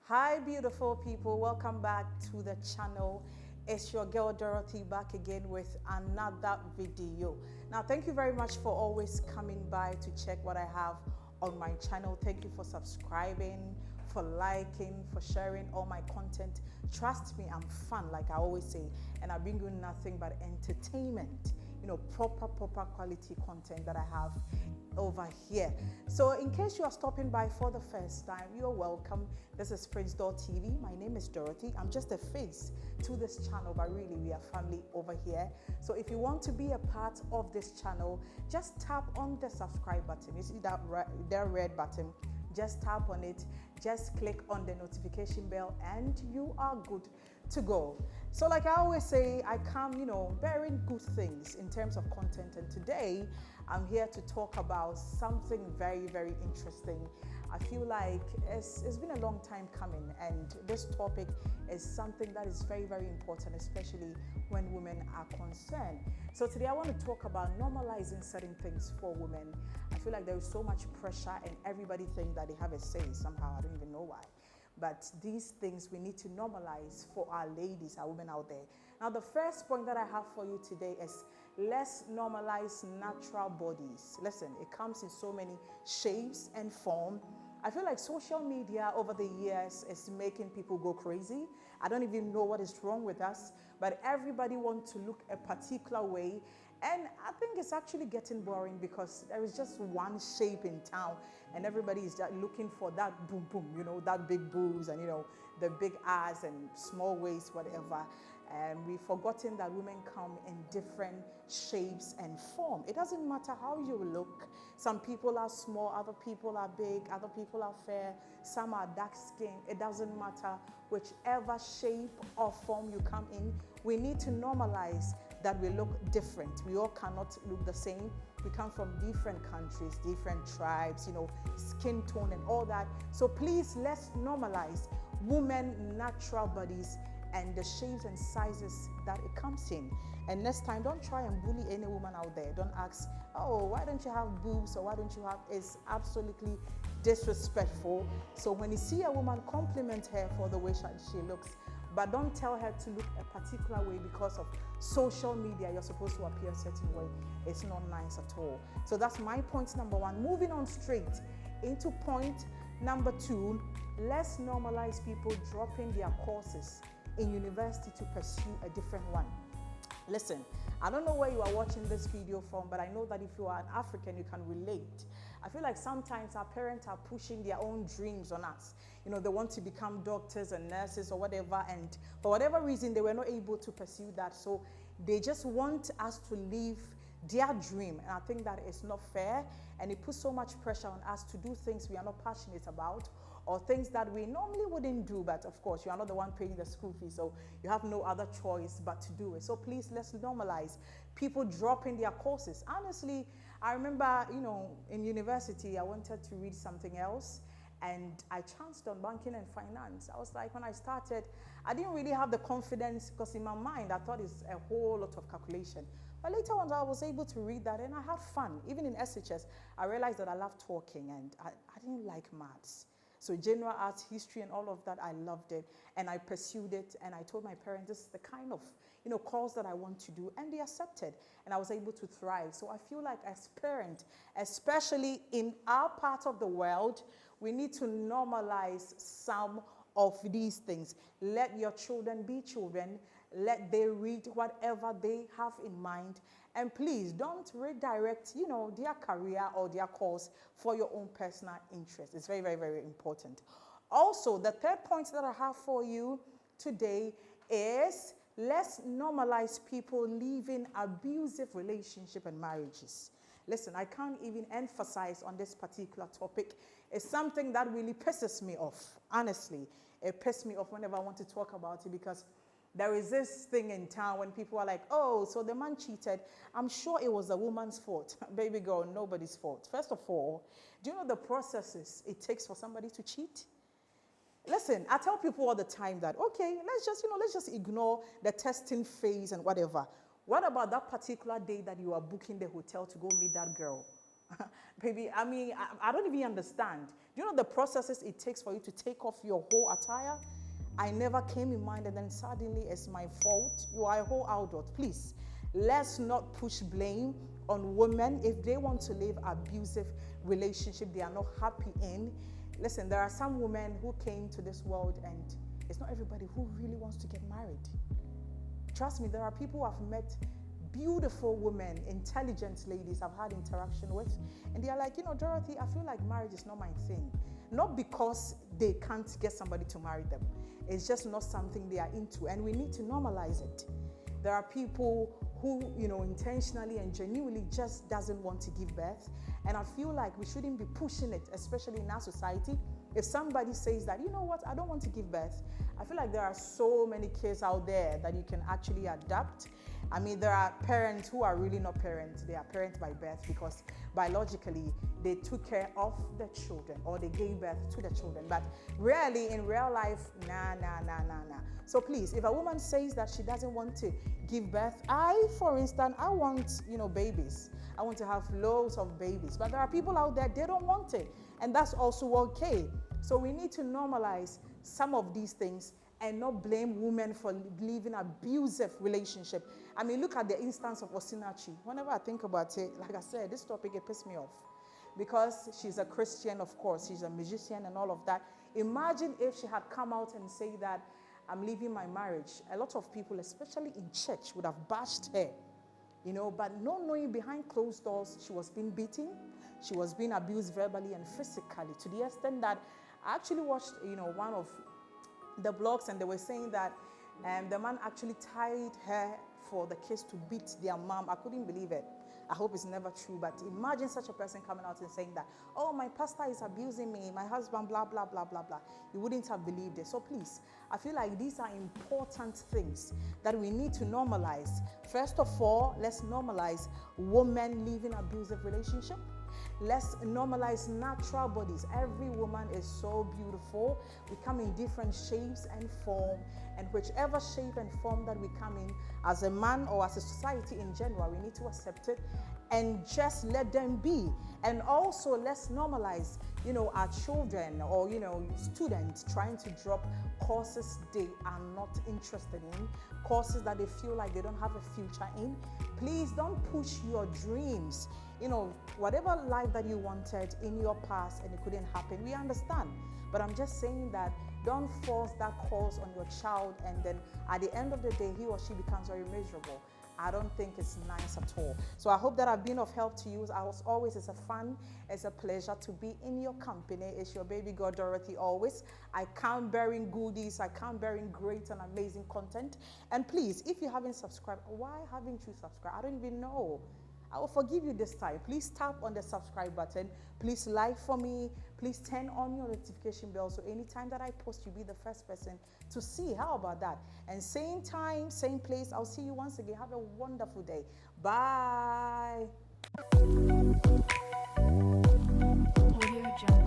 Hi beautiful people, welcome back to the channel. It's your girl Dorothy back again with another video. Now thank you very much for always coming by to check what I have on my channel. Thank you for subscribing, for liking, for sharing all my content. Trust me, I'm fun, like I always say, and I bring you nothing but entertainment, proper quality content that I have over here. So in case you are stopping by for the first time, you're welcome. This is Prince.TV. My name is Dorothy. I'm just a face to this channel, but really we are family over here. So if you want to be a part of this channel, just tap on the subscribe button. You see that red button? Just tap on it, just click on the notification bell, and you are good to go. So like I always say, I come, bearing good things in terms of content, and today I'm here to talk about something very, very interesting. I feel like it's been a long time coming, and this topic is something that is very, very important, especially when women are concerned. So today I want to talk about normalizing certain things for women. I feel like there is so much pressure and everybody thinks that they have a say somehow. I don't even know why. But these things we need to normalize for our ladies, our women out there. Now the first point that I have for you today is let's normalize natural bodies. Listen, it comes in so many shapes and form. I feel like social media over the years is making people go crazy. I don't even know what is wrong with us, but everybody wants to look a particular way. And I think it's actually getting boring because there is just one shape in town and everybody is just looking for that boom boom, that big boobs and the big ass and small waist, whatever. And we've forgotten that women come in different shapes and form. It doesn't matter how you look. Some people are small, other people are big, other people are fair, some are dark skinned. It doesn't matter whichever shape or form you come in. We need to normalize that we look different. We all cannot look the same. We come from different countries, different tribes, skin tone and all that. So please, let's normalize women natural bodies and the shapes and sizes that it comes in. And next time, don't try and bully any woman out there. Don't ask, oh, why don't you have boobs or why don't you have, it's absolutely disrespectful. So when you see a woman, compliment her for the way she looks, but don't tell her to look a particular way because of social media. You're supposed to appear a certain way. It's not nice at all. So that's my point number one. Moving on straight into point number two, let's normalize people dropping their courses in university to pursue a different one. Listen, I don't know where you are watching this video from, but I know that if you are an African, you can relate. I feel like sometimes our parents are pushing their own dreams on us. They want to become doctors and nurses or whatever, and for whatever reason, they were not able to pursue that. So they just want us to live their dream, and I think that is not fair, and it puts so much pressure on us to do things we are not passionate about, or things that we normally wouldn't do, but of course you are not the one paying the school fee, so you have no other choice but to do it. So please, let's normalize people dropping their courses. Honestly, I remember, in university, I wanted to read something else, and I chanced on banking and finance. I was like, when I started, I didn't really have the confidence because in my mind, I thought it's a whole lot of calculation. But later on, I was able to read that and I had fun. Even in SHS, I realized that I love talking and I didn't like maths. So general arts, history, and all of that, I loved it. And I pursued it. And I told my parents, this is the kind of, course that I want to do. And they accepted. And I was able to thrive. So I feel like as parents, especially in our part of the world, we need to normalize some of these things. Let your children be children. Let them read whatever they have in mind. And please don't redirect, their career or their course for your own personal interest. It's very, very, very important. Also, the third point that I have for you today is let's normalize people leaving abusive relationships and marriages. Listen, I can't even emphasize on this particular topic. It's something that really pisses me off. Honestly, it pisses me off whenever I want to talk about it because there is this thing in town when people are like, oh, so the man cheated. I'm sure it was the woman's fault. Baby girl, nobody's fault. First of all, do you know the processes it takes for somebody to cheat? Listen, I tell people all the time that, okay, let's just ignore the testing phase and whatever. What about that particular day that you are booking the hotel to go meet that girl? Baby, I mean, I don't even understand. Do you know the processes it takes for you to take off your whole attire? I never came in mind, and then suddenly it's my fault. You are a whole adult. Please, let's not push blame on women if they want to live abusive relationship they are not happy in. Listen, there are some women who came to this world, and it's not everybody who really wants to get married. Trust me, there are people who have met beautiful women, intelligent ladies I've had interaction with, and they are like, you know, Dorothy, I feel like marriage is not my thing. Not because they can't get somebody to marry them. It's just not something they are into, and we need to normalize it. There are people who, you know, intentionally and genuinely just doesn't want to give birth, and I feel like we shouldn't be pushing it, especially in our society. If somebody says that, you know what, I don't want to give birth, I feel like there are so many kids out there that you can actually adopt. I mean, there are parents who are really not parents. They are parents by birth because biologically they took care of the children or they gave birth to the children. But really, in real life, nah. So please, if a woman says that she doesn't want to give birth, for instance, I want, you know, babies. I want to have loads of babies. But there are people out there, they don't want it. And that's also okay. So we need to normalize some of these things and not blame women for living abusive relationship. I mean, look at the instance of Osinachi. Whenever I think about it, like I said, this topic, it pisses me off. Because she's a Christian, of course, she's a musician and all of that. Imagine if she had come out and said that, I'm leaving my marriage. A lot of people, especially in church, would have bashed her. You know, but not knowing behind closed doors, she was being beaten, she was being abused verbally and physically, to the extent that I actually watched, you know, one of the blogs, and they were saying that the man actually tied her for the kids to beat their mom. I couldn't believe it. I hope it's never true, but imagine such a person coming out and saying that, oh, my pastor is abusing me, my husband, blah, blah, blah, blah, blah. You wouldn't have believed it. So please, I feel like these are important things that we need to normalize. First of all, let's normalize women living abusive relationship. Let's normalize natural bodies. Every woman is so beautiful. We come in different shapes and form, and whichever shape and form that we come in, as a man or as a society in general, we need to accept it and just let them be. And also, let's normalize, you know, our children or, you know, students trying to drop courses they are not interested in, courses that they feel like they don't have a future in. Please don't push your dreams. You know, whatever life that you wanted in your past and it couldn't happen, we understand. But I'm just saying that don't force that course on your child, and then at the end of the day, he or she becomes very miserable. I don't think it's nice at all. So I hope that I've been of help to you. As always, it's a fun, it's a pleasure to be in your company. It's your baby girl, Dorothy, always. I come bearing goodies. I come bearing great and amazing content. And please, if you haven't subscribed, why haven't you subscribed? I don't even know. I will forgive you this time. Please tap on the subscribe button. Please like for me. Please turn on your notification bell so anytime that I post, you'll be the first person to see. How about that? And same time, same place. I'll see you once again. Have a wonderful day. Bye. Audio Jungle.